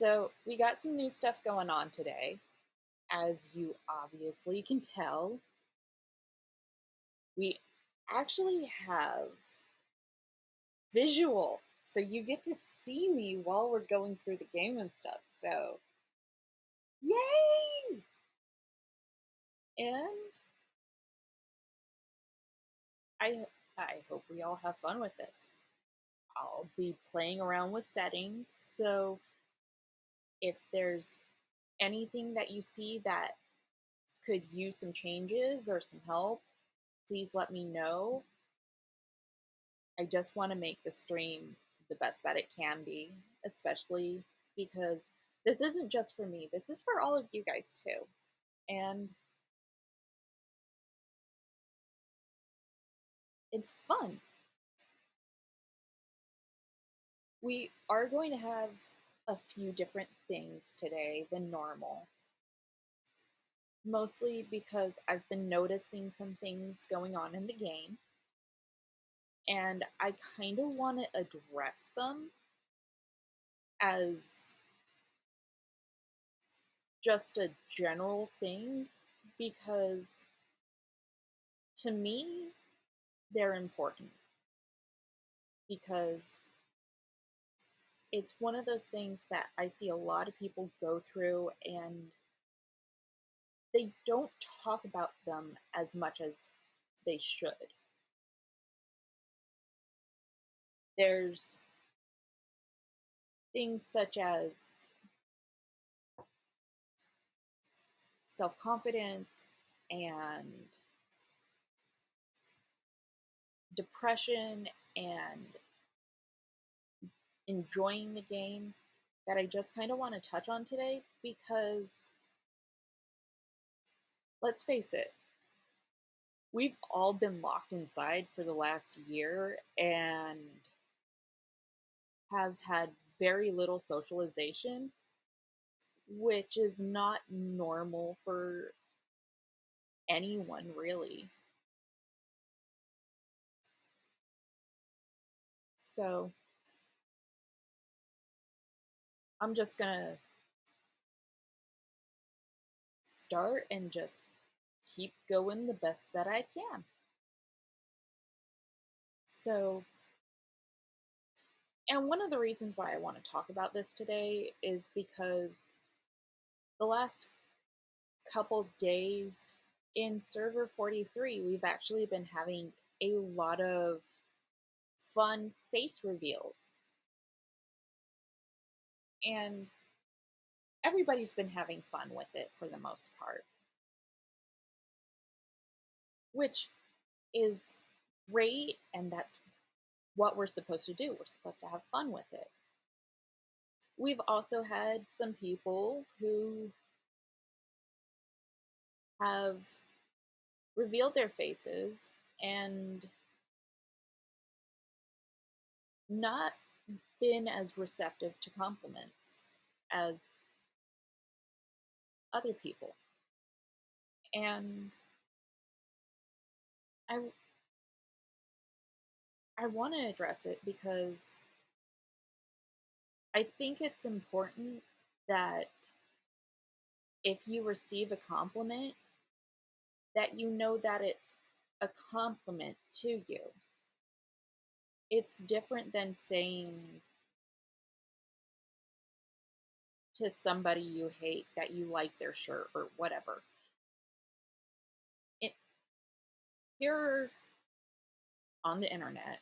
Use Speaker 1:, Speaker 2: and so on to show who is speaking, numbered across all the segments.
Speaker 1: So, we got some new stuff going on today. As you obviously can tell, we actually have visual. So, you get to see me while we're going through the game and stuff. So, yay! And I I hope we all have fun with this. I'll be playing around with settings. So, if there's anything that you see that could use some changes or some help, please let me know. I just want to make the stream the best that it can be, especially because this isn't just for me, this is for all of you guys too. And it's fun. We are going to have a few different things today than normal, mostly because I've been noticing some things going on in the game, and I kind of want to address them as just a general thing because to me, they're important because it's one of those things that I see a lot of people go through and they don't talk about them as much as they should. There's things such as self confidence and depression and enjoying the game that I just kind of want to touch on today because let's face it, we've all been locked inside for the last year and have had very little socialization, which is not normal for anyone, really. So I'm just gonna start and just keep going the best that I can. So, and one of the reasons why I want to talk about this today is because the last couple days in server 43, we've actually been having a lot of fun face reveals. And everybody's been having fun with it for the most part, which is great. And that's what we're supposed to do. We're supposed to have fun with it. We've also had some people who have revealed their faces and not been as receptive to compliments as other people. And I I want to address it because I think it's important that if you receive a compliment, that you know that it's a compliment to you. It's different than saying to somebody you hate that you like their shirt or whatever. It, here on the internet,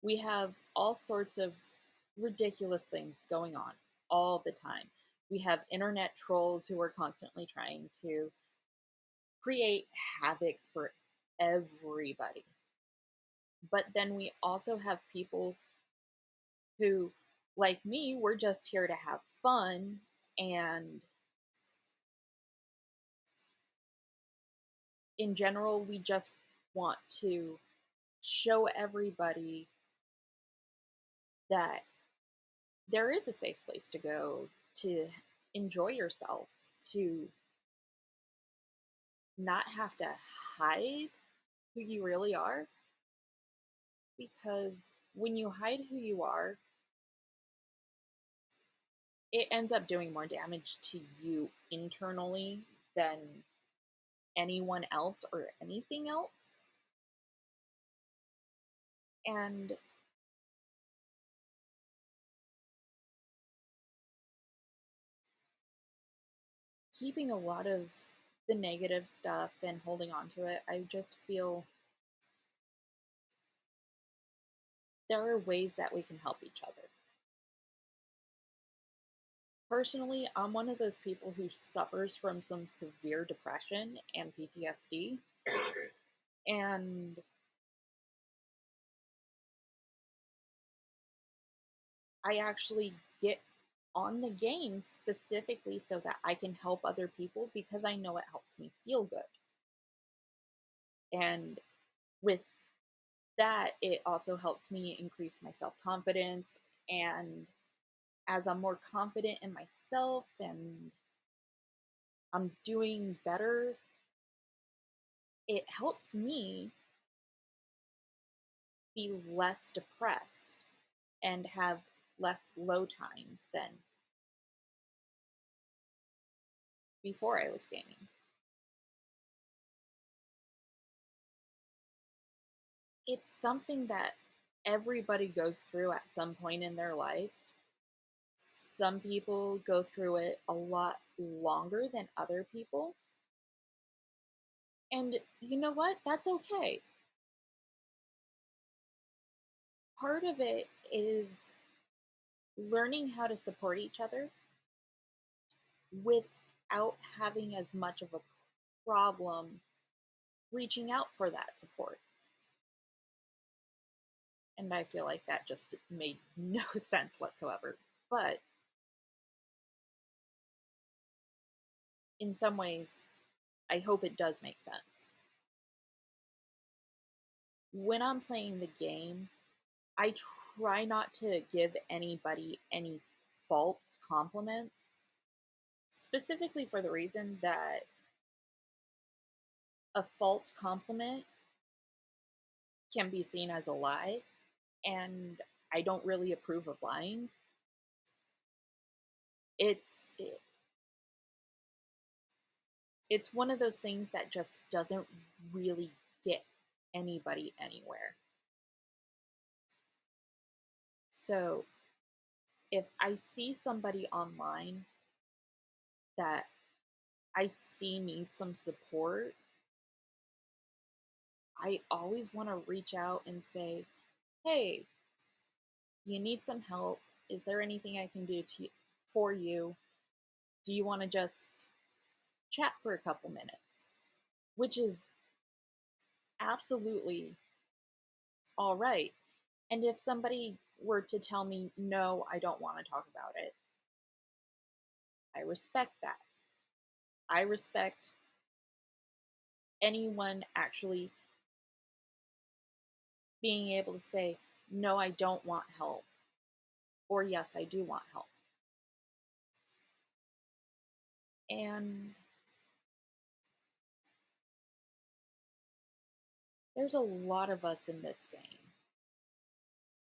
Speaker 1: we have all sorts of ridiculous things going on all the time. We have internet trolls who are constantly trying to create havoc for everybody. But then we also have people who, like me, we're just here to have fun. And in general, we just want to show everybody that there is a safe place to go to enjoy yourself, to not have to hide who you really are. Because when you hide who you are, it ends up doing more damage to you internally than anyone else or anything else. And keeping a lot of the negative stuff and holding on to it, I just feel there are ways that we can help each other. Personally, I'm one of those people who suffers from some severe depression and PTSD. And I actually get on the game specifically so that I can help other people because I know it helps me feel good. And with that, it also helps me increase my self confidence. And as I'm more confident in myself and I'm doing better, it helps me be less depressed and have less low times than before I was gaming. It's something that everybody goes through at some point in their life. Some people go through it a lot longer than other people. And you know what? That's okay. Part of it is learning how to support each other without having as much of a problem reaching out for that support. And I feel like that just made no sense whatsoever. But in some ways, I hope it does make sense. When I'm playing the game, I try not to give anybody any false compliments, specifically for the reason that a false compliment can be seen as a lie, and I don't really approve of lying. It's it, it's one of those things that just doesn't really get anybody anywhere. So if I see somebody online that I see needs some support, I always want to reach out and say, hey, you need some help. Is there anything I can do for you? Do you want to just chat for a couple minutes? Which is absolutely all right. And if somebody were to tell me, no, I don't want to talk about it, I respect that. I respect anyone actually being able to say, no, I don't want help, or yes, I do want help. And there's a lot of us in this game.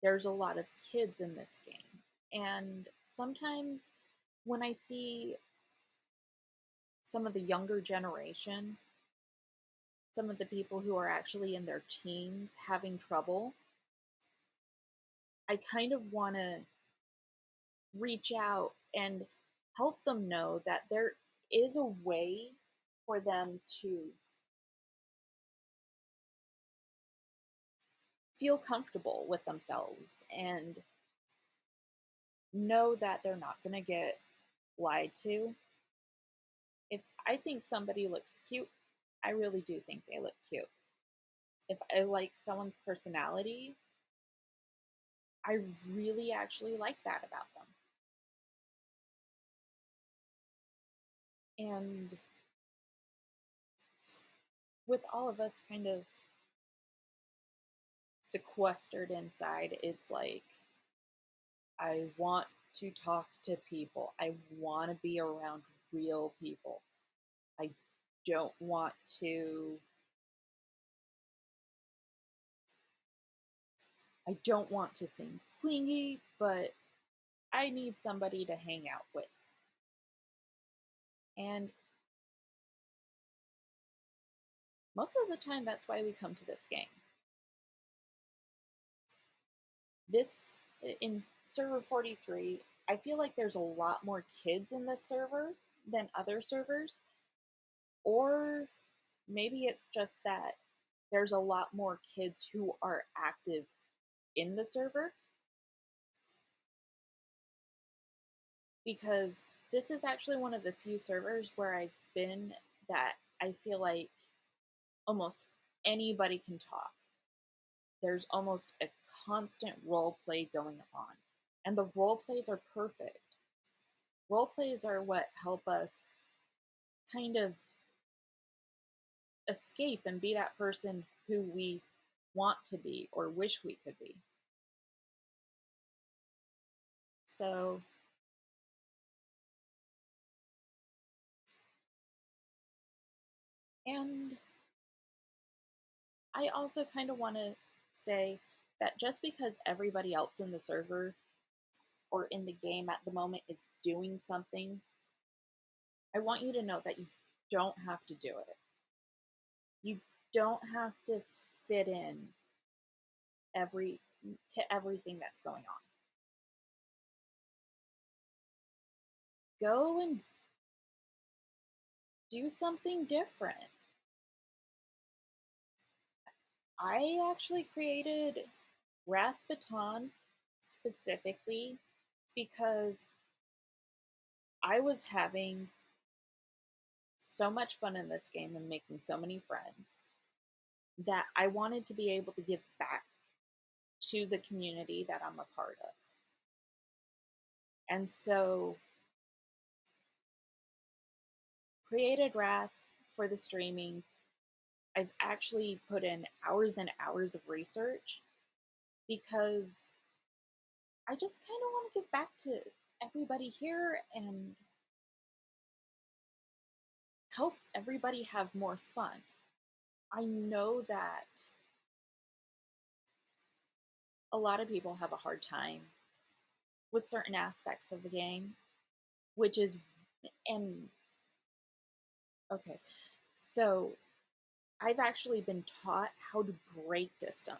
Speaker 1: There's a lot of kids in this game. And sometimes when I see some of the younger generation, some of the people who are actually in their teens having trouble, I kind of want to reach out and help them know that there is a way for them to feel comfortable with themselves and know that they're not going to get lied to. If I think somebody looks cute, I really do think they look cute. If I like someone's personality, I really actually like that about them. And with all of us kind of sequestered inside, it's like I want to talk to people. I want to be around real people. I don't want to I don't want to seem clingy, but I need somebody to hang out with. And most of the time, that's why we come to this game. This, in server 43, I feel like there's a lot more kids in this server than other servers, or maybe it's just that there's a lot more kids who are active in the server, because this is actually one of the few servers where I've been that I feel like almost anybody can talk. There's almost a constant role play going on, and the role plays are perfect. Role plays are what help us kind of escape and be that person who we want to be or wish we could be. So, and I also kind of want to say that just because everybody else in the server or in the game at the moment is doing something, I want you to know that you don't have to do it. You don't have to fit in every to everything that's going on. Go and do something different. I actually created Rath Baton specifically because I was having so much fun in this game and making so many friends that I wanted to be able to give back to the community that I'm a part of. And so created Rath for the streaming. I've actually put in hours and hours of research because I just kind of want to give back to everybody here and help everybody have more fun. I know that a lot of people have a hard time with certain aspects of the game, which is, and okay, so I've actually been taught how to break system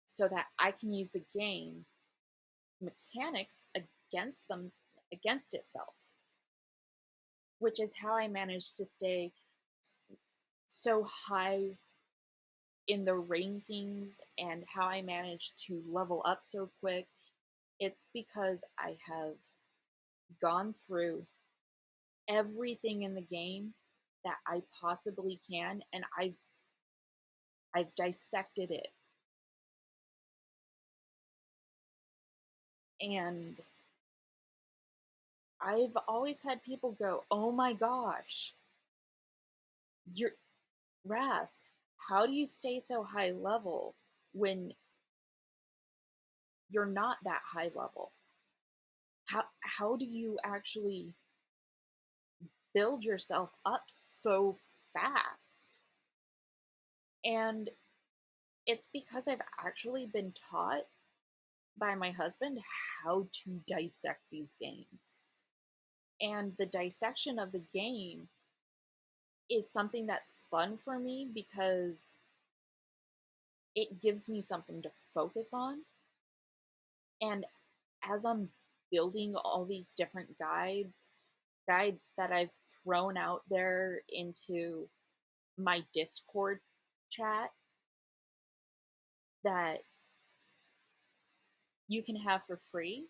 Speaker 1: so that I can use the game mechanics against itself, which is how I managed to stay so high in the rankings and how I managed to level up so quick. It's because I have gone through everything in the game that I possibly can, and I've dissected it. And I've always had people go, "Oh my gosh, you're Rath, how do you stay so high level when you're not that high level? How do you actually build yourself up so fast?" And it's because I've actually been taught by my husband how to dissect these games. And the dissection of the game is something that's fun for me because it gives me something to focus on. And as I'm building all these different guides that I've thrown out there into my Discord chat that you can have for free,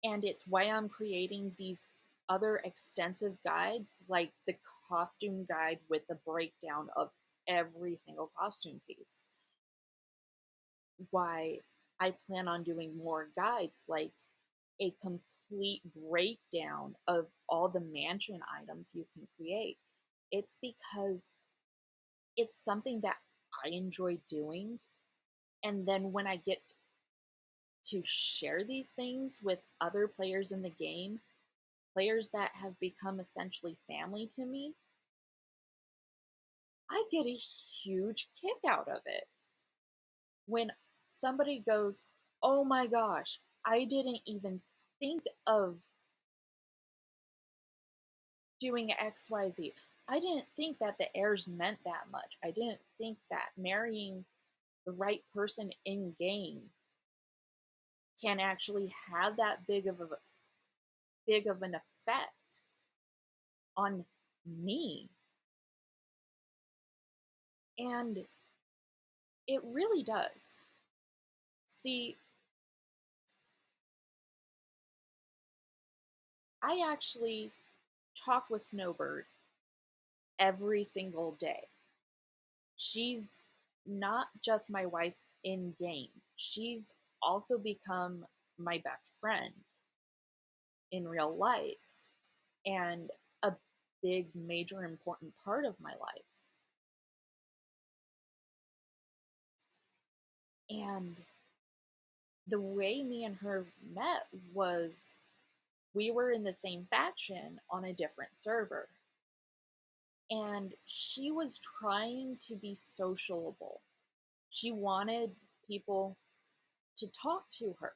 Speaker 1: and it's why I'm creating these other extensive guides, like the costume guide with the breakdown of every single costume piece. Why I plan on doing more guides, like a complete breakdown of all the mansion items you can create. It's because it's something that I enjoy doing. And then when I get to share these things with other players in the game, players that have become essentially family to me, I get a huge kick out of it. When somebody goes, "Oh my gosh, I didn't even think of doing XYZ. I didn't think that the heirs meant that much. I didn't think that marrying the right person in game can actually have that big of an effect on me. And it really does. See, I actually talk with Snowbird every single day. She's not just my wife in game, she's also become my best friend in real life and a big, major, important part of my life. And the way me and her met was we were in the same faction on a different server. And she was trying to be sociable. She wanted people to talk to her.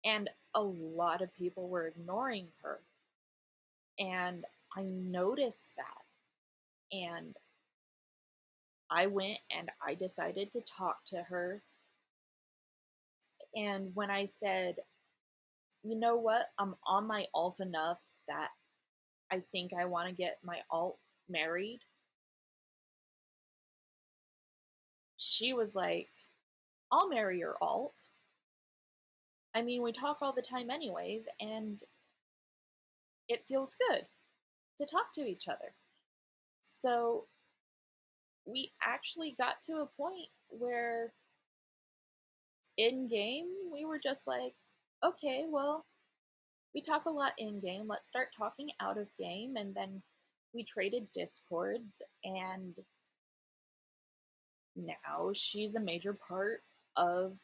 Speaker 1: And a lot of people were ignoring her. And I noticed that. And I went and I decided to talk to her. And when I said, you know what, I'm on my alt enough that I think I want to get my alt married, she was like, I'll marry your alt. I mean, we talk all the time, anyways, and it feels good to talk to each other. So we actually got to a point where in game we were just like, okay, well, we talk a lot in game. Let's start talking out of game. And then we traded discords, and now she's a major part of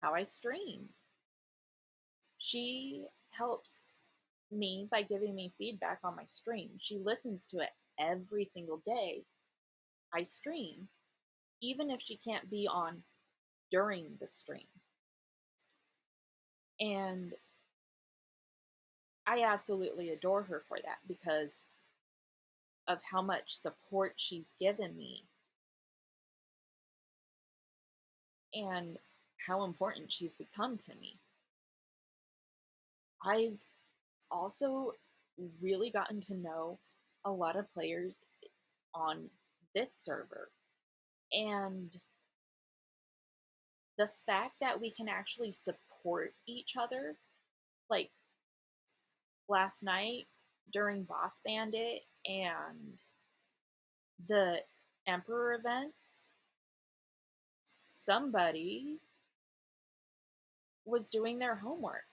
Speaker 1: how I stream. She helps me by giving me feedback on my stream. She listens to it every single day I stream, even if she can't be on during the stream. And I absolutely adore her for that because of how much support she's given me and how important she's become to me. I've also really gotten to know a lot of players on this server. And the fact that we can actually support each other, like last night during Boss Bandit and the Emperor events, somebody was doing their homework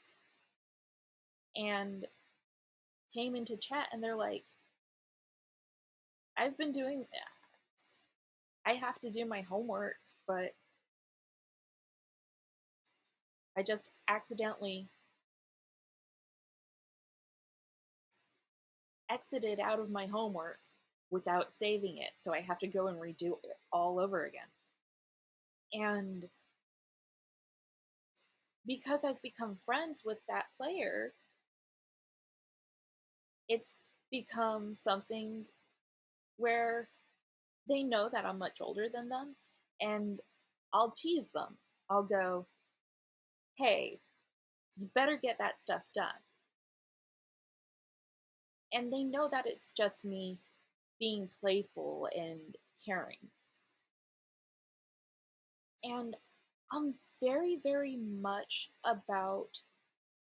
Speaker 1: and came into chat and they're like, I've been doing, I have to do my homework, but I just accidentally exited out of my homework without saving it, so I have to go and redo it all over again. And because I've become friends with that player, it's become something where they know that I'm much older than them, and I'll tease them. I'll go, hey, you better get that stuff done. And they know that it's just me being playful and caring. And I'm very, very much about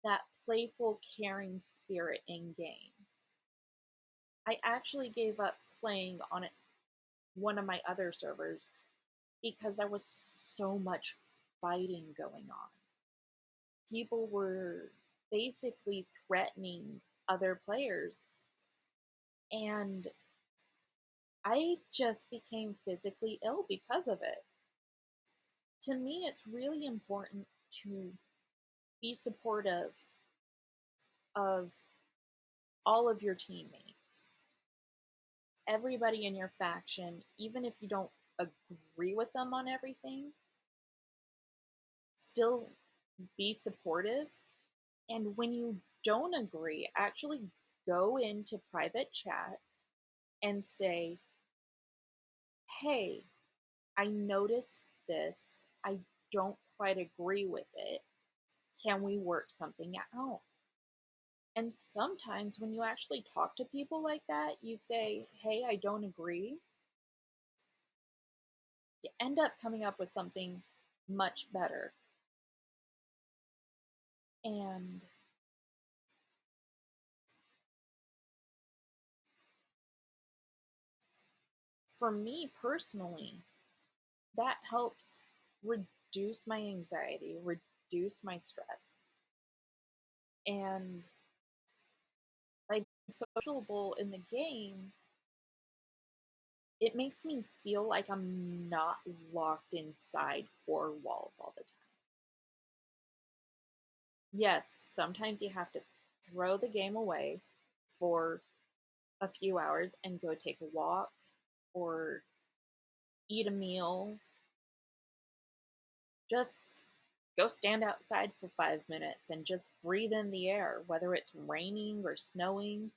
Speaker 1: that playful, caring spirit in game. I actually gave up playing on one of my other servers because there was so much fighting going on. People were basically threatening other players, and I just became physically ill because of it. To me, it's really important to be supportive of all of your teammates, everybody in your faction, even if you don't agree with them on everything, still be supportive. And when you don't agree, actually go into private chat and say, hey, I noticed this. I don't quite agree with it. Can we work something out? And sometimes when you actually talk to people like that, you say, hey, I don't agree. You end up coming up with something much better. And for me personally, that helps reduce my anxiety, reduce my stress. And by being sociable in the game, it makes me feel like I'm not locked inside four walls all the time. Yes, sometimes you have to throw the game away for a few hours and go take a walk or eat a meal. Just go stand outside for 5 minutes and just breathe in the air, whether it's raining or snowing.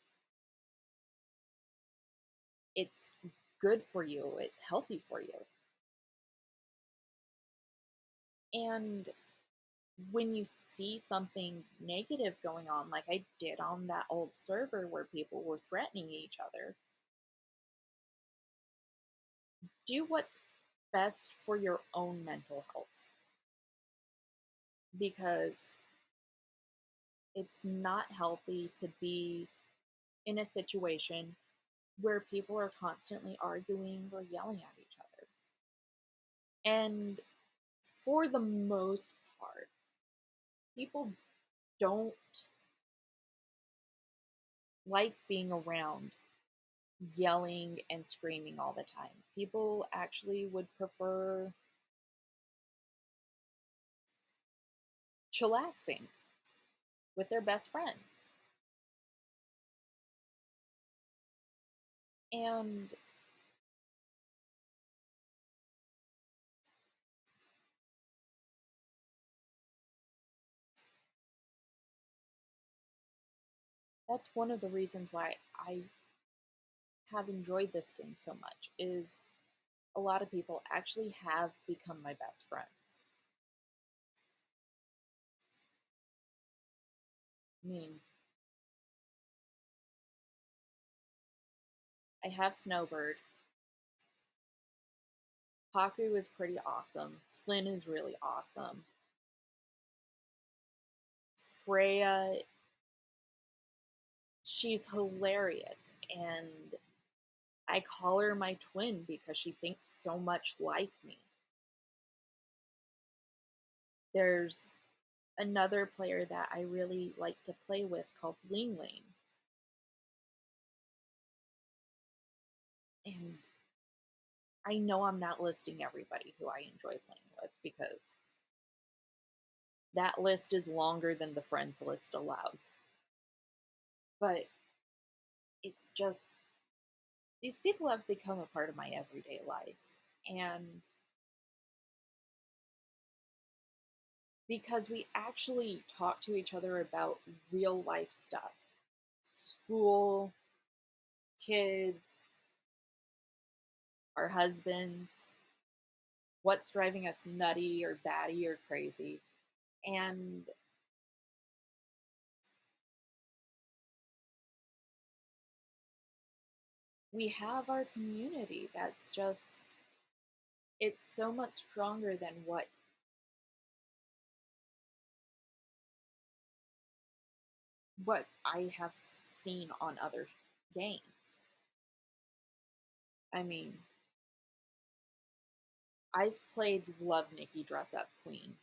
Speaker 1: It's good for you, it's healthy for you. And when you see something negative going on, like I did on that old server where people were threatening each other, do what's best for your own mental health. Because it's not healthy to be in a situation where people are constantly arguing or yelling at each other. And for the most part, people don't like being around yelling and screaming all the time. People actually would prefer chillaxing with their best friends. And that's one of the reasons why I have enjoyed this game so much, is a lot of people actually have become my best friends. I mean, I have Snowbird. Haku is pretty awesome. Flynn is really awesome. Freya, she's hilarious, and I call her my twin because she thinks so much like me. There's another player that I really like to play with called Ling Ling. And I know I'm not listing everybody who I enjoy playing with because that list is longer than the friends list allows. But it's just, these people have become a part of my everyday life. And because we actually talk to each other about real life stuff, school, kids, our husbands, what's driving us nutty or batty or crazy. And we have our community that's just, it's so much stronger than what I have seen on other games. I mean, I've played Love Nikki Dress Up Queen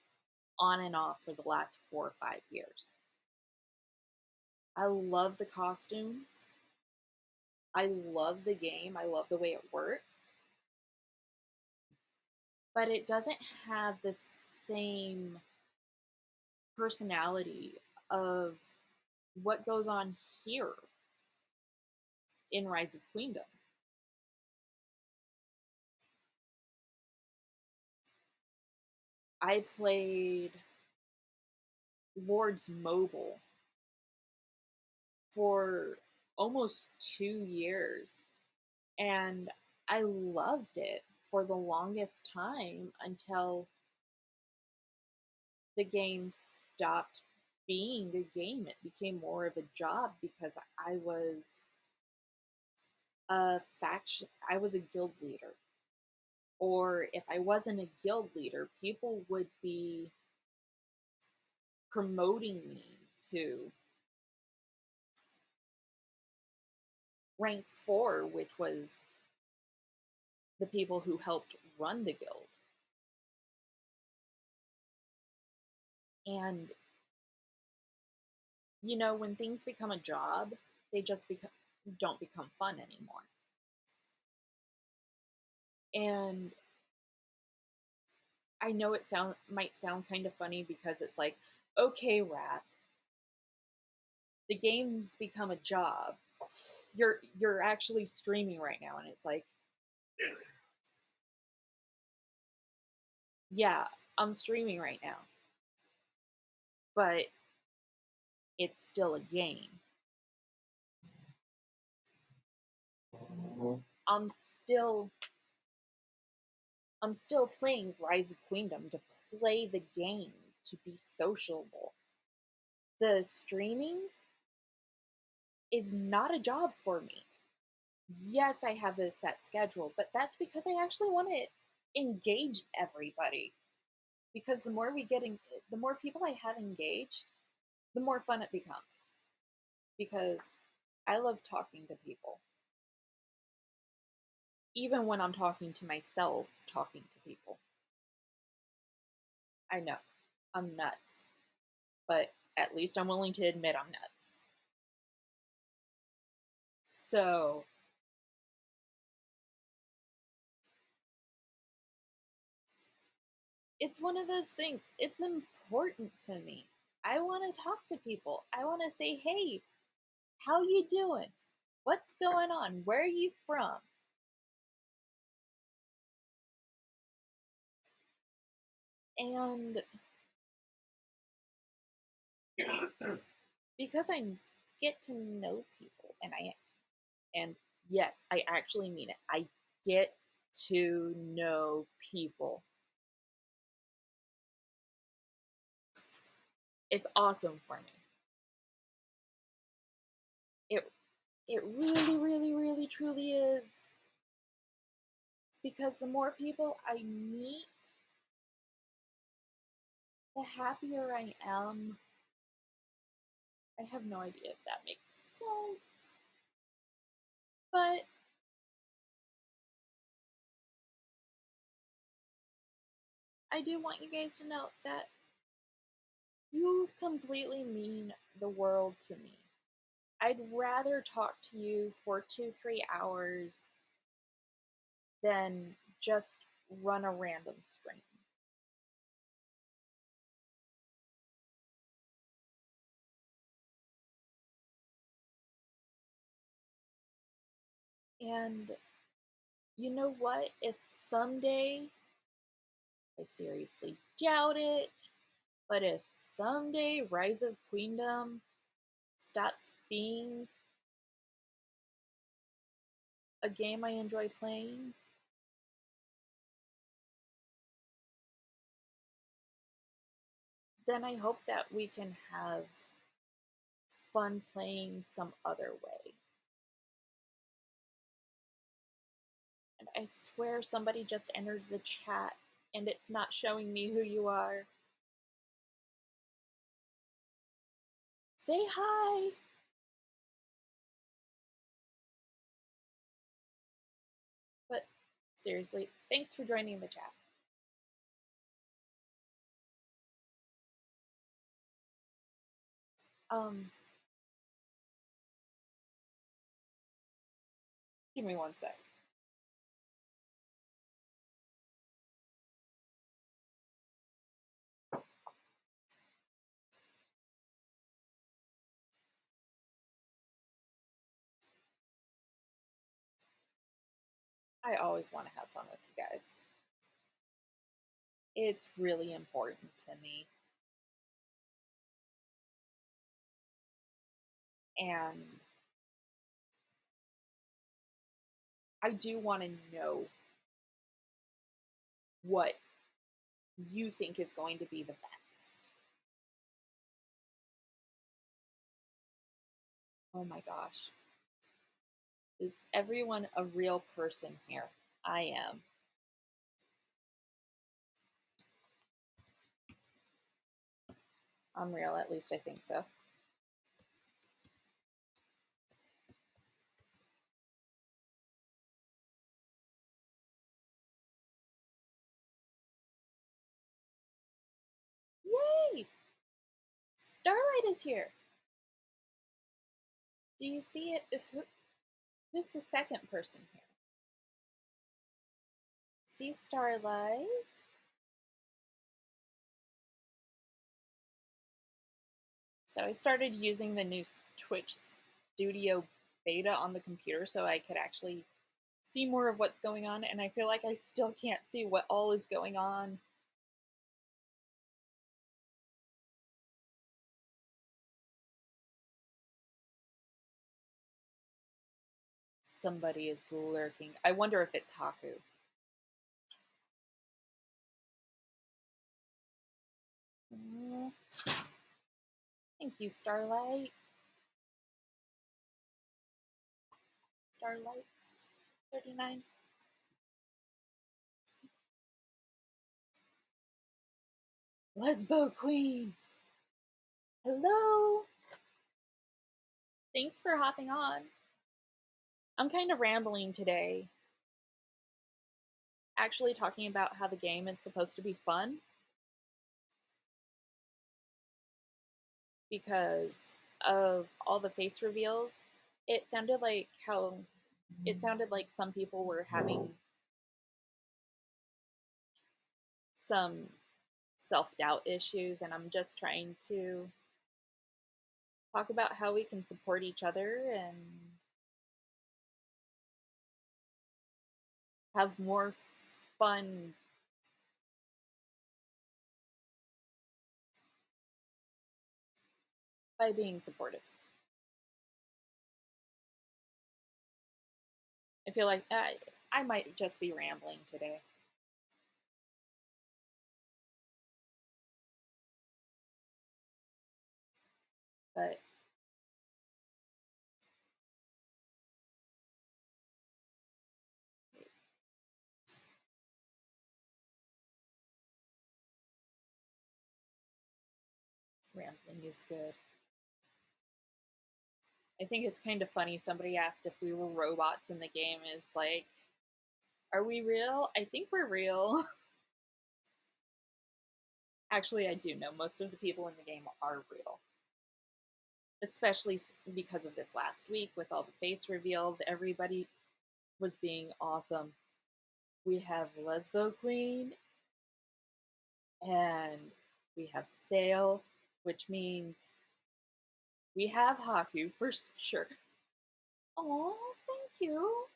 Speaker 1: on and off for the last 4 or 5 years. I love the costumes. I love the game. I love the way it works. But it doesn't have the same personality of what goes on here in Rise of Queendom. I played Lords Mobile for almost 2 years, and I loved it for the longest time until the game stopped being a game. It became more of a job because I was a guild leader. Or if I wasn't a guild leader, people would be promoting me to rank 4, which was the people who helped run the guild. And when things become a job, they just don't become fun anymore. And I know might sound kind of funny because it's like, okay, Rath, the game's become a job. You're actually streaming right now, and it's like, yeah, I'm streaming right now, but it's still a game. I'm still I'm still playing Rise of Queendom to play the game, to be sociable. The streaming is not a job for me. Yes, I have a set schedule, but that's because I actually want to engage everybody. Because the more people I have engaged, the more fun it becomes. Because I love talking to people. Even when I'm talking to myself, talking to people. I know, I'm nuts. But at least I'm willing to admit I'm nuts. So, it's one of those things. It's important to me. I want to talk to people. I want to say, "Hey, how you doing? What's going on? Where are you from?" And because I get to know people, and yes, I actually mean it. I get to know people. It's awesome for me. It it really, really, really, truly is. Because the more people I meet, the happier I am. I have no idea if that makes sense. But I do want you guys to know that you completely mean the world to me. I'd rather talk to you for 2, 3 hours than just run a random stream. And you know what? If someday, I seriously doubt it, but if someday Rise of Queendom stops being a game I enjoy playing, then I hope that we can have fun playing some other way. And I swear somebody just entered the chat and it's not showing me who you are. Say hi! But seriously, thanks for joining the chat. Um, Give me one sec. I always want to have fun with you guys. It's really important to me. And I do want to know what you think is going to be the best. Oh my gosh. Is everyone a real person here? I am. I'm real, at least I think so. Yay! Starlight is here. Do you see it? Who's the second person here? See Starlight? So I started using the new Twitch Studio beta on the computer so I could actually see more of what's going on, and I feel like I still can't see what all is going on. Somebody is lurking. I wonder if it's Haku. Thank you, Starlight. Starlights 39. Lesbo Queen. Hello. Thanks for hopping on. I'm kind of rambling today. Actually talking about how the game is supposed to be fun. Because of all the face reveals, it sounded like some people were having some self-doubt issues, and I'm just trying to talk about how we can support each other and have more fun by being supportive. I feel like I might just be rambling today. But rambling is good. I think it's kind of funny. Somebody asked if we were robots in the game. Is like, are we real? I think we're real. Actually, I do know most of the people in the game are real. Especially because of this last week with all the face reveals. Everybody was being awesome. We have Lesbo Queen, and we have Thale, which means we have Haku for sure. Oh, thank you.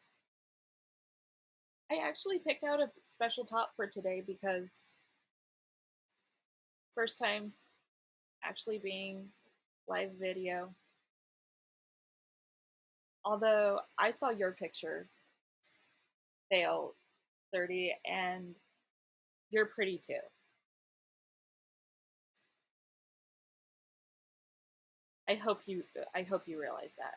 Speaker 1: I actually picked out a special top for today because first time actually being live video. Although I saw your picture, Thale 30, and you're pretty too. I hope you realize that.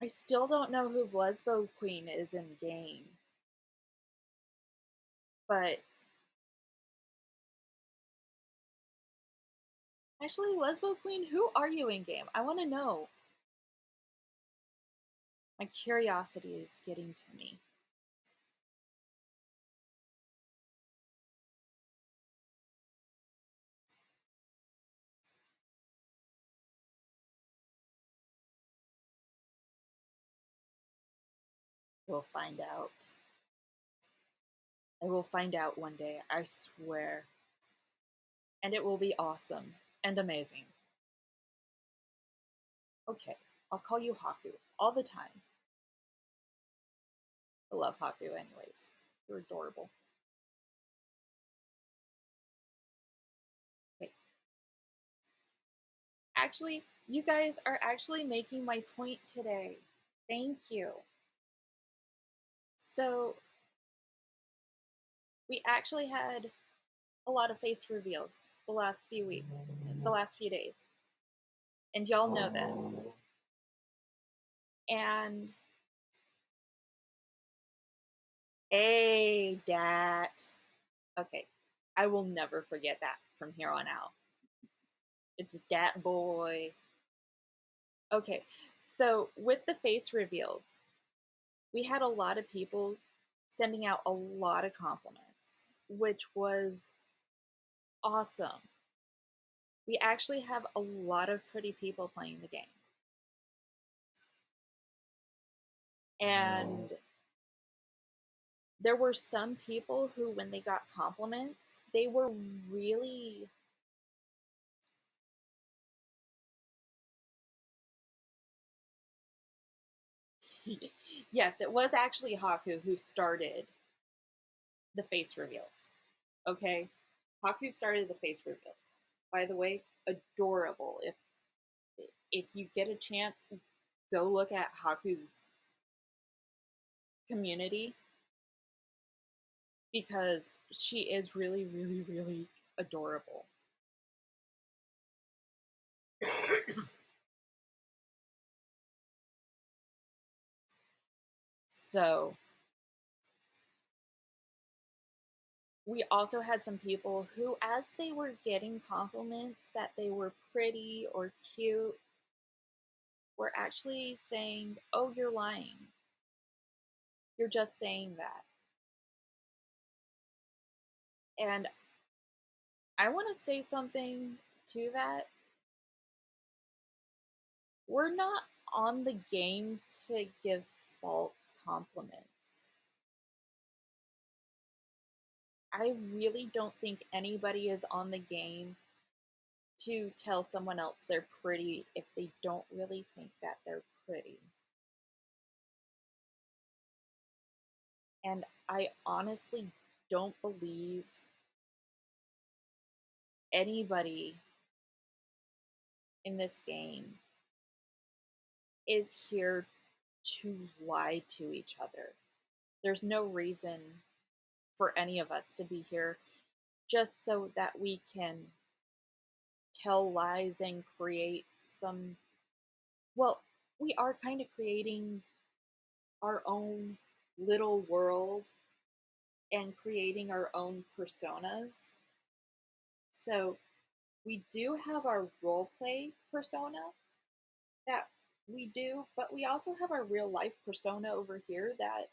Speaker 1: I still don't know who Lesbo Queen is in game. But actually, Lesbo Queen, who are you in game? I want to know. My curiosity is getting to me. We'll find out. I will find out one day, I swear. And it will be awesome and amazing. Okay, I'll call you Haku all the time. I love Haku anyways. You're adorable. Okay. Actually, you guys are actually making my point today. Thank you. So, we actually had a lot of face reveals the last few days. And y'all know this. And hey, Dat. Okay, I will never forget that from here on out. It's Dat boy. Okay, so with the face reveals, we had a lot of people sending out a lot of compliments, which was awesome. We actually have a lot of pretty people playing the game. And there were some people who, when they got compliments, they were really yes, it was actually Haku who started the face reveals. Okay? Haku started the face reveals. By the way, adorable. If you get a chance, go look at Haku's community because she is really, really, really adorable. So, we also had some people who, as they were getting compliments that they were pretty or cute, were actually saying, "Oh, you're lying. You're just saying that." And I want to say something to that. We're not on the game to give false compliments. I really don't think anybody is on the game to tell someone else they're pretty if they don't really think that they're pretty. And I honestly don't believe anybody in this game is here to lie to each other. There's no reason for any of us to be here just so that we can tell lies and create some. Well, we are kind of creating our own little world and creating our own personas. So we do have our roleplay persona that we do, but we also have our real life persona over here that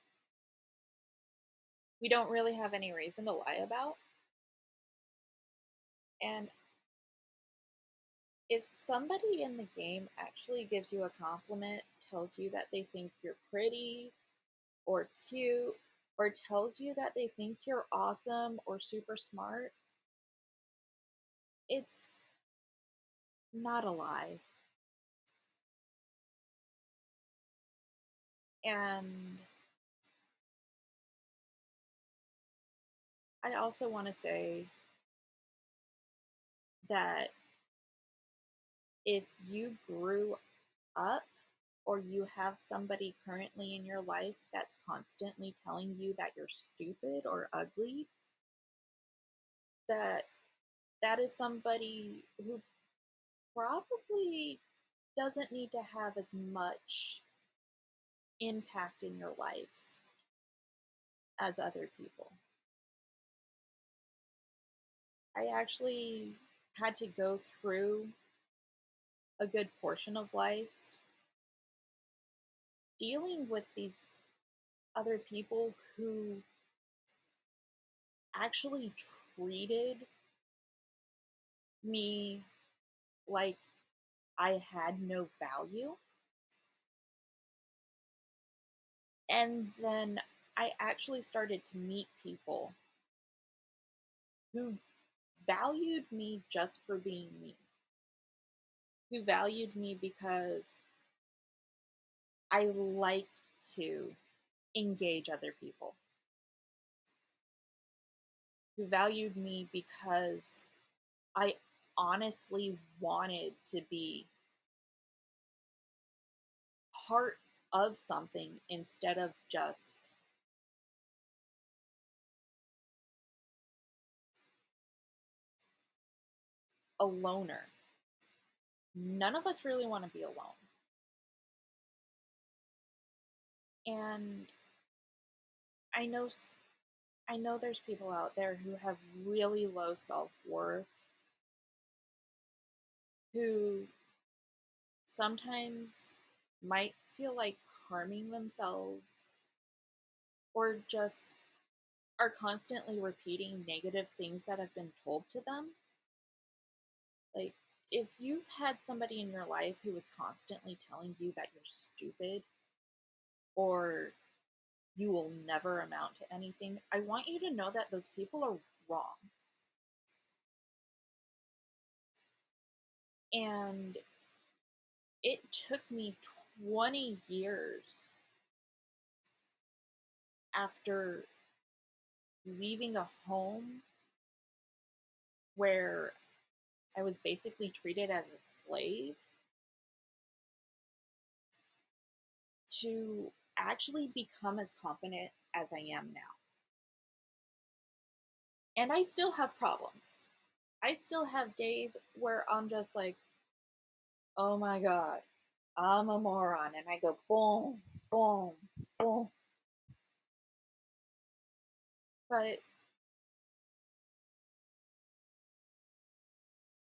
Speaker 1: we don't really have any reason to lie about. And if somebody in the game actually gives you a compliment, tells you that they think you're pretty or cute, or tells you that they think you're awesome or super smart, it's not a lie. And I also want to say that if you grew up or you have somebody currently in your life that's constantly telling you that you're stupid or ugly, that that is somebody who probably doesn't need to have as much impact in your life as other people. I actually had to go through a good portion of life dealing with these other people who actually treated me like I had no value. And then I actually started to meet people who valued me just for being me, who valued me because I like to engage other people, who valued me because I honestly wanted to be part of something instead of just a loner. None of us really want to be alone. And I know I know there's people out there who have really low self-worth, who sometimes might feel like harming themselves or just are constantly repeating negative things that have been told to them. Like, if you've had somebody in your life who is constantly telling you that you're stupid or you will never amount to anything, I want you to know that those people are wrong. And it took me 20 years after leaving a home where I was basically treated as a slave to actually become as confident as I am now. And I still have problems. I still have days where I'm just like, oh my God, I'm a moron. And I go boom, boom, boom. But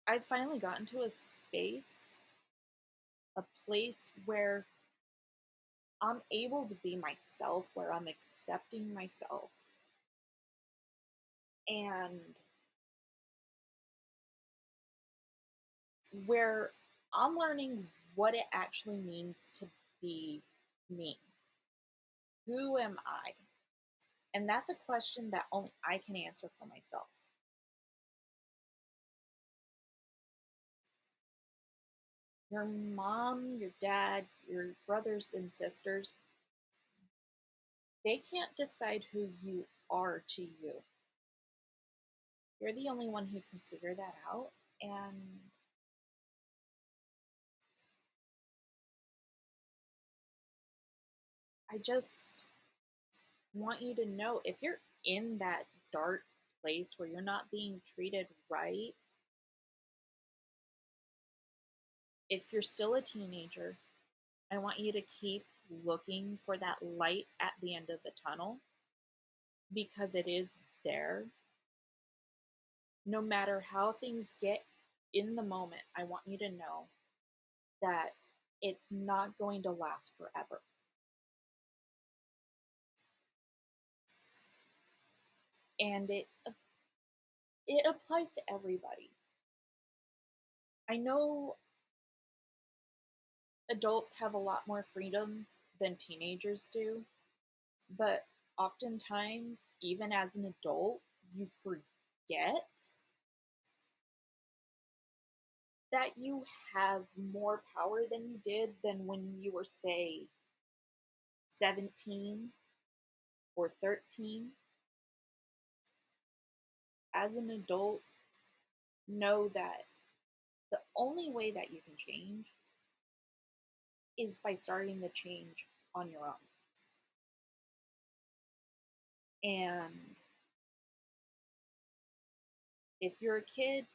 Speaker 1: I finally got into a space, a place where I'm able to be myself, where I'm accepting myself. And where I'm learning what it actually means to be me. Who am I? And that's a question that only I can answer for myself. Your mom, your dad, your brothers and sisters, they can't decide who you are to you. You're the only one who can figure that out. And I just want you to know, if you're in that dark place where you're not being treated right, if you're still a teenager, I want you to keep looking for that light at the end of the tunnel, because it is there. No matter how things get in the moment, I want you to know that it's not going to last forever. And it applies to everybody. I know adults have a lot more freedom than teenagers do, but oftentimes, even as an adult, you forget that you have more power than you did than when you were, say, 17 or 13. As an adult, know that the only way that you can change is by starting the change on your own. And if you're a kid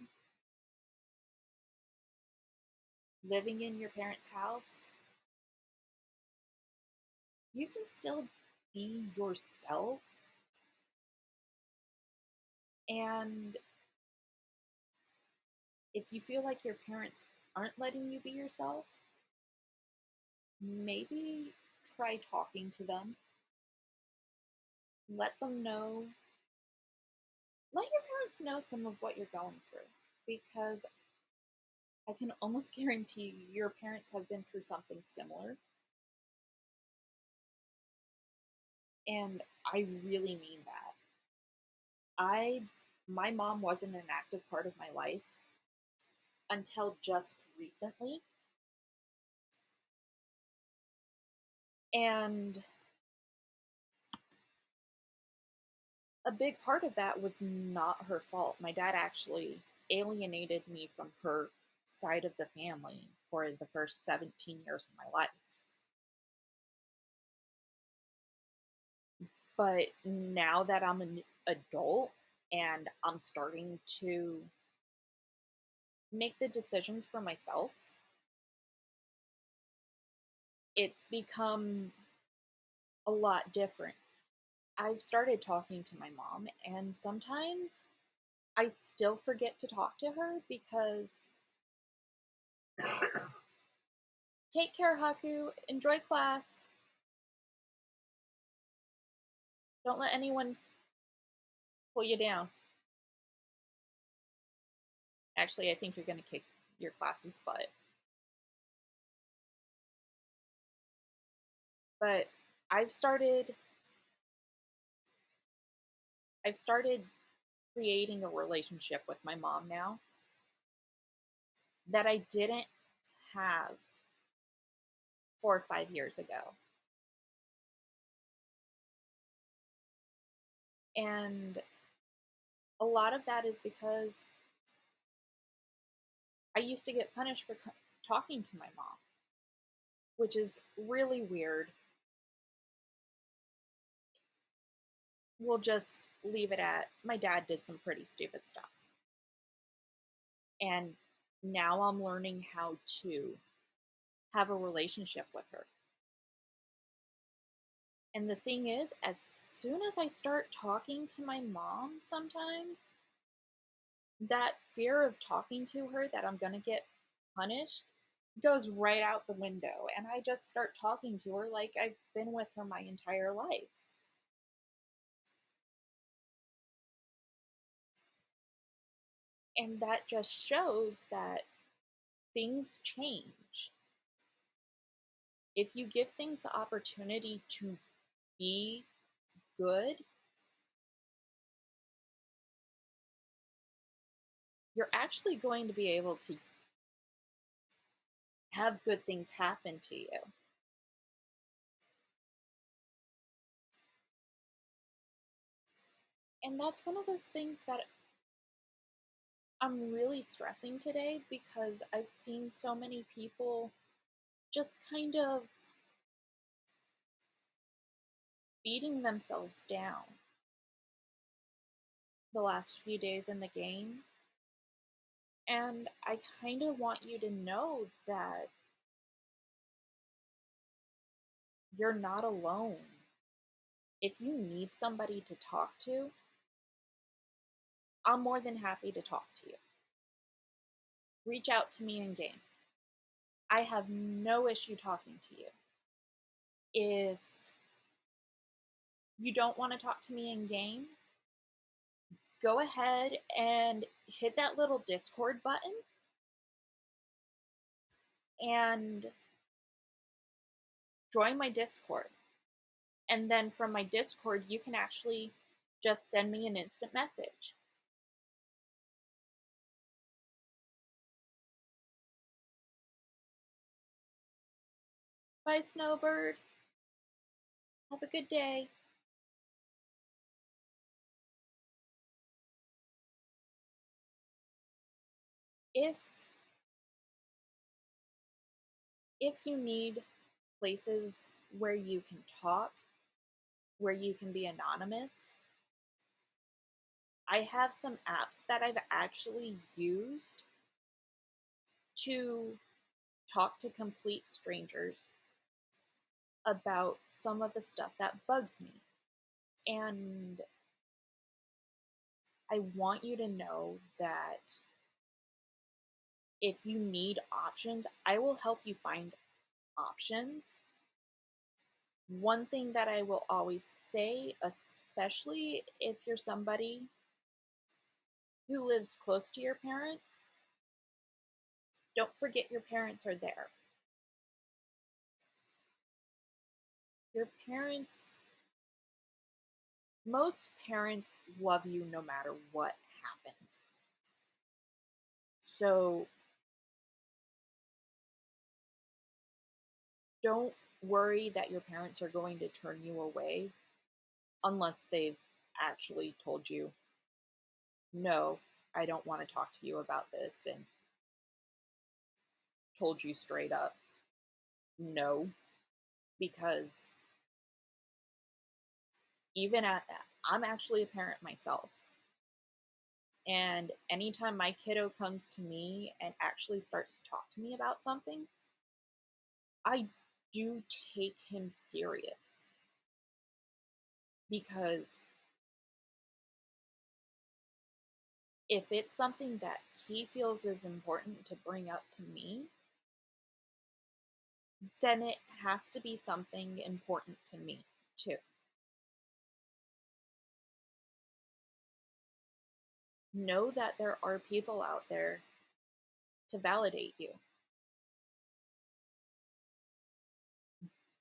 Speaker 1: living in your parents' house, you can still be yourself. And if you feel like your parents aren't letting you be yourself, maybe try talking to them. Let them know, let your parents know some of what you're going through, because I can almost guarantee your parents have been through something similar. And I really mean that. My mom wasn't an active part of my life until just recently. And a big part of that was not her fault. My dad actually alienated me from her side of the family for the first 17 years of my life. But now that I'm an adult and I'm starting to make the decisions for myself, it's become a lot different. I've started talking to my mom, and sometimes I still forget to talk to her because take care, Haku, enjoy class. Don't let anyone pull you down. Actually, I think you're going to kick your class's butt. But I've started I've started creating a relationship with my mom now that I didn't have 4 or 5 years ago. And a lot of that is because I used to get punished for talking to my mom, which is really weird. We'll just leave it at my dad did some pretty stupid stuff. And now I'm learning how to have a relationship with her. And the thing is, as soon as I start talking to my mom sometimes, that fear of talking to her that I'm going to get punished goes right out the window. And I just start talking to her like I've been with her my entire life. And that just shows that things change. If you give things the opportunity to be good, you're actually going to be able to have good things happen to you. And that's one of those things that I'm really stressing today because I've seen so many people just kind of beating themselves down the last few days in the game. And I kind of want you to know that you're not alone. If you need somebody to talk to, I'm more than happy to talk to you. Reach out to me in game. I have no issue talking to you. If you don't want to talk to me in game, go ahead and hit that little Discord button and join my Discord. And then from my Discord, you can actually just send me an instant message. Bye, Snowbird. Have a good day. If you need places where you can talk, where you can be anonymous, I have some apps that I've actually used to talk to complete strangers about some of the stuff that bugs me. And I want you to know that if you need options, I will help you find options. One thing that I will always say, especially if you're somebody who lives close to your parents, don't forget your parents are there. Your parents, most parents love you no matter what happens. So don't worry that your parents are going to turn you away unless they've actually told you no. I don't want to talk to you about this, and told you straight up no, because even at I'm actually a parent myself. And anytime my kiddo comes to me and actually starts to talk to me about something, I do take him serious, because if it's something that he feels is important to bring up to me, then it has to be something important to me too. Know that there are people out there to validate you.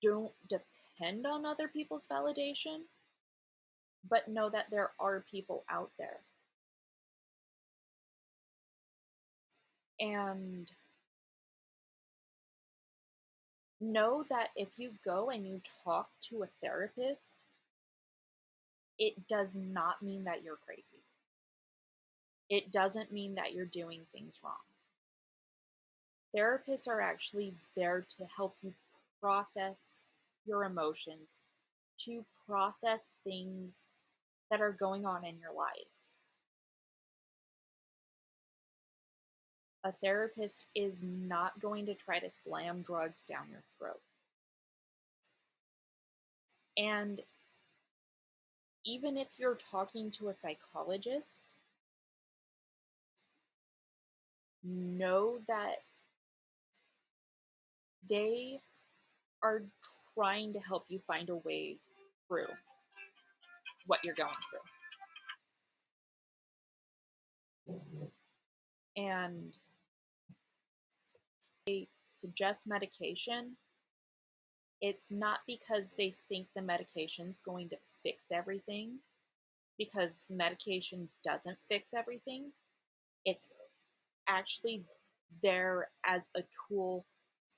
Speaker 1: Don't depend on other people's validation, but know that there are people out there. And know that if you go and you talk to a therapist, it does not mean that you're crazy. It doesn't mean that you're doing things wrong. Therapists are actually there to help you process your emotions, to process things that are going on in your life. A therapist is not going to try to slam drugs down your throat. And even if you're talking to a psychologist, know that they are trying to help you find a way through what you're going through. And they suggest medication, it's not because they think the medication's going to fix everything, because medication doesn't fix everything. It's actually there as a tool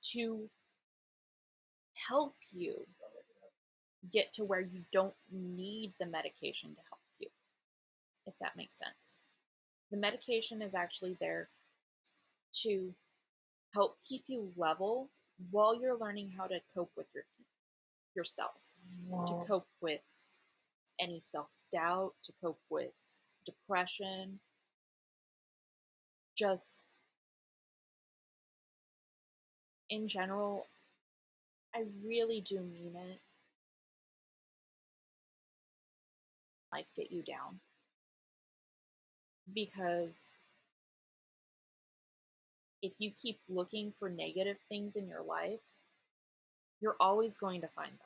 Speaker 1: to help you get to where you don't need the medication to help you, if that makes sense. The medication is actually there to help keep you level while you're learning how to cope with yourself, to cope with any self-doubt, to cope with depression. Just in general, I really do mean it. Life get you down, because if you keep looking for negative things in your life, you're always going to find them.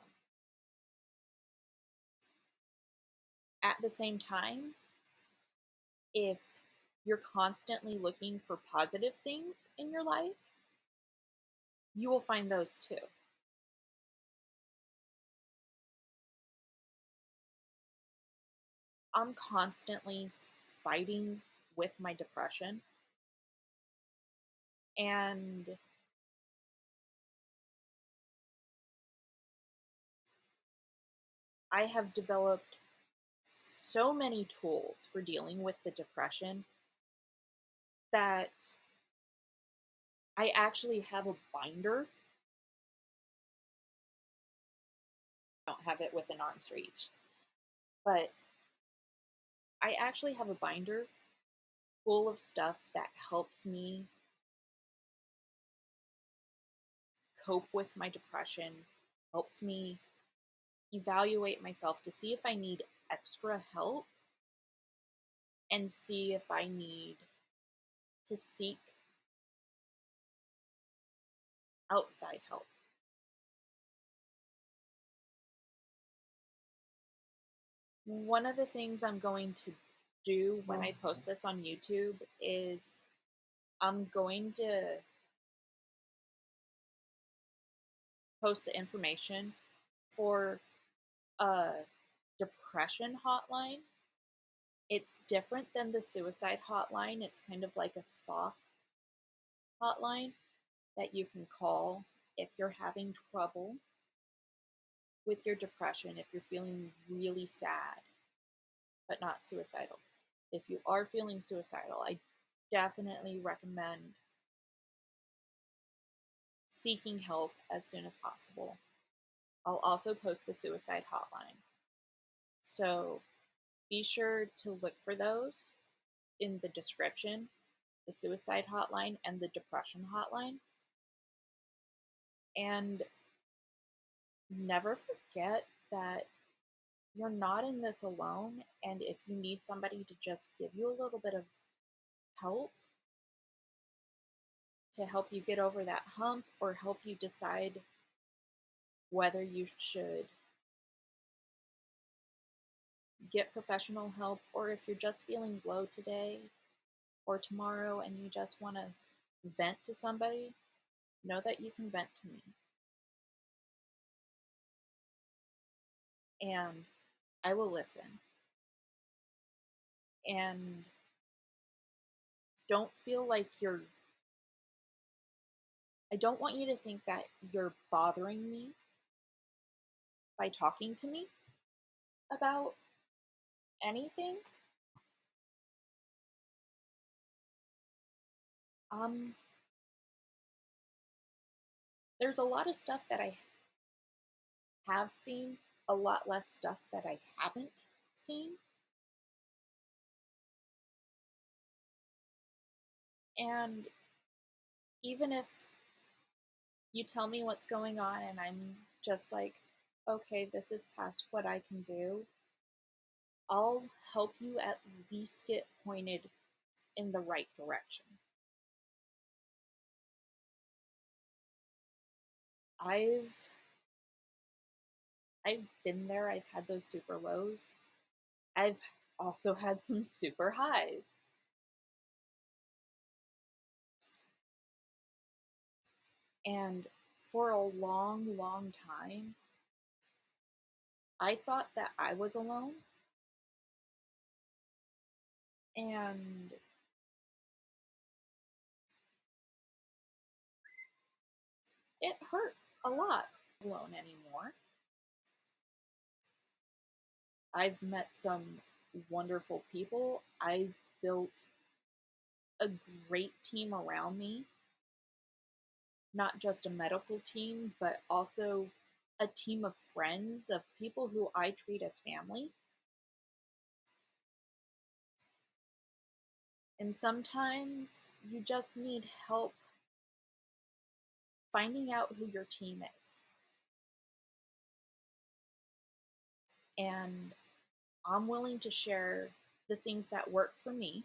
Speaker 1: At the same time, if you're constantly looking for positive things in your life, you will find those too. I'm constantly fighting with my depression, and I have developed so many tools for dealing with the depression that I actually have a binder. I don't have it within arm's reach, but I actually have a binder full of stuff that helps me cope with my depression, helps me evaluate myself to see if I need extra help, and see if I need to seek outside help. One of the things I'm going to do when I post this on YouTube is I'm going to post the information for a depression hotline. It's different than the suicide hotline. It's kind of like a soft hotline that you can call if you're having trouble with your depression, if you're feeling really sad but not suicidal. if you are feeling suicidal, I definitely recommend seeking help as soon as possible. I'll also post the suicide hotline. So be sure to look for those in the description, the suicide hotline and the depression hotline. And never forget that you're not in this alone. And if you need somebody to just give you a little bit of help to help you get over that hump or help you decide whether you should get professional help, or if you're just feeling low today or tomorrow and you just want to vent to somebody, know that you can vent to me. And I will listen. And don't feel like I don't want you to think that you're bothering me by talking to me about anything. Um, there's a lot of stuff that I have seen, a lot less stuff that I haven't seen. And even if you tell me what's going on and I'm just like, okay, this is past what I can do, I'll help you at least get pointed in the right direction. I've I've been there. I've had those super lows. I've also had some super highs. And for a long, long time, I thought that I was alone. And it hurt a lot. Alone anymore. I've met some wonderful people. I've built a great team around me, not just a medical team, but also a team of friends, of people who I treat as family. And sometimes you just need help finding out who your team is. And I'm willing to share the things that work for me.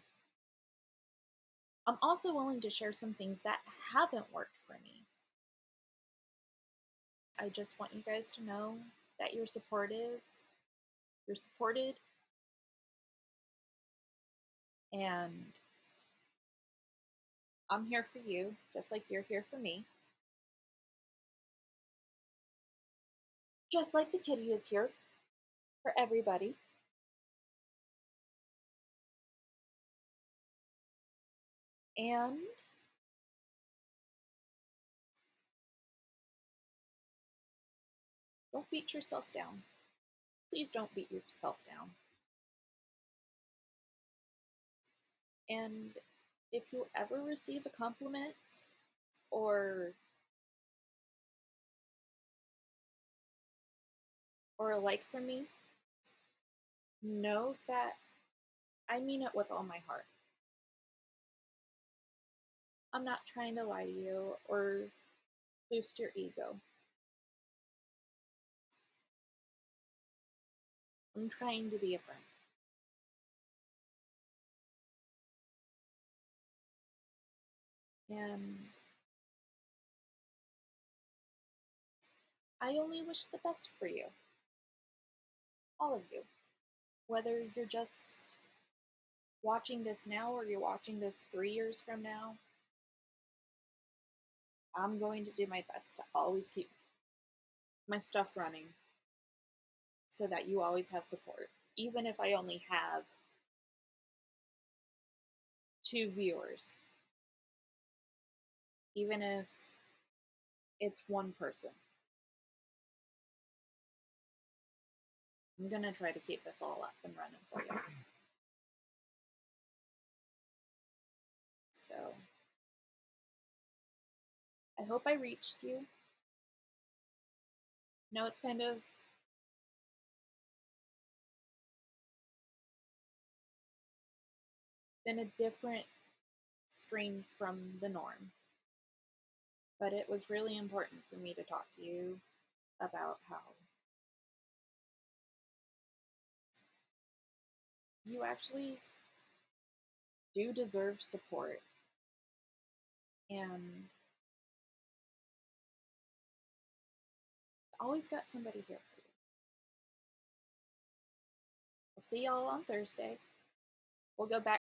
Speaker 1: I'm also willing to share some things that haven't worked for me. I just want you guys to know that you're supportive, you're supported, and I'm here for you, just like you're here for me. Just like the kitty is here for everybody. And don't beat yourself down. Please don't beat yourself down. And if you ever receive a compliment or a like from me, know that I mean it with all my heart. I'm not trying to lie to you or boost your ego. I'm trying to be a friend. And I only wish the best for you. All of you. Whether you're just watching this now or you're watching this 3 years from now, I'm going to do my best to always keep my stuff running so that you always have support. Even if I only have 2 viewers, even if it's one person, I'm going to try to keep this all up and running for you. So I hope I reached you. No, it's kind of been a different stream from the norm, but it was really important for me to talk to you about how you actually do deserve support and always got somebody here for you. I'll see y'all on Thursday. We'll go back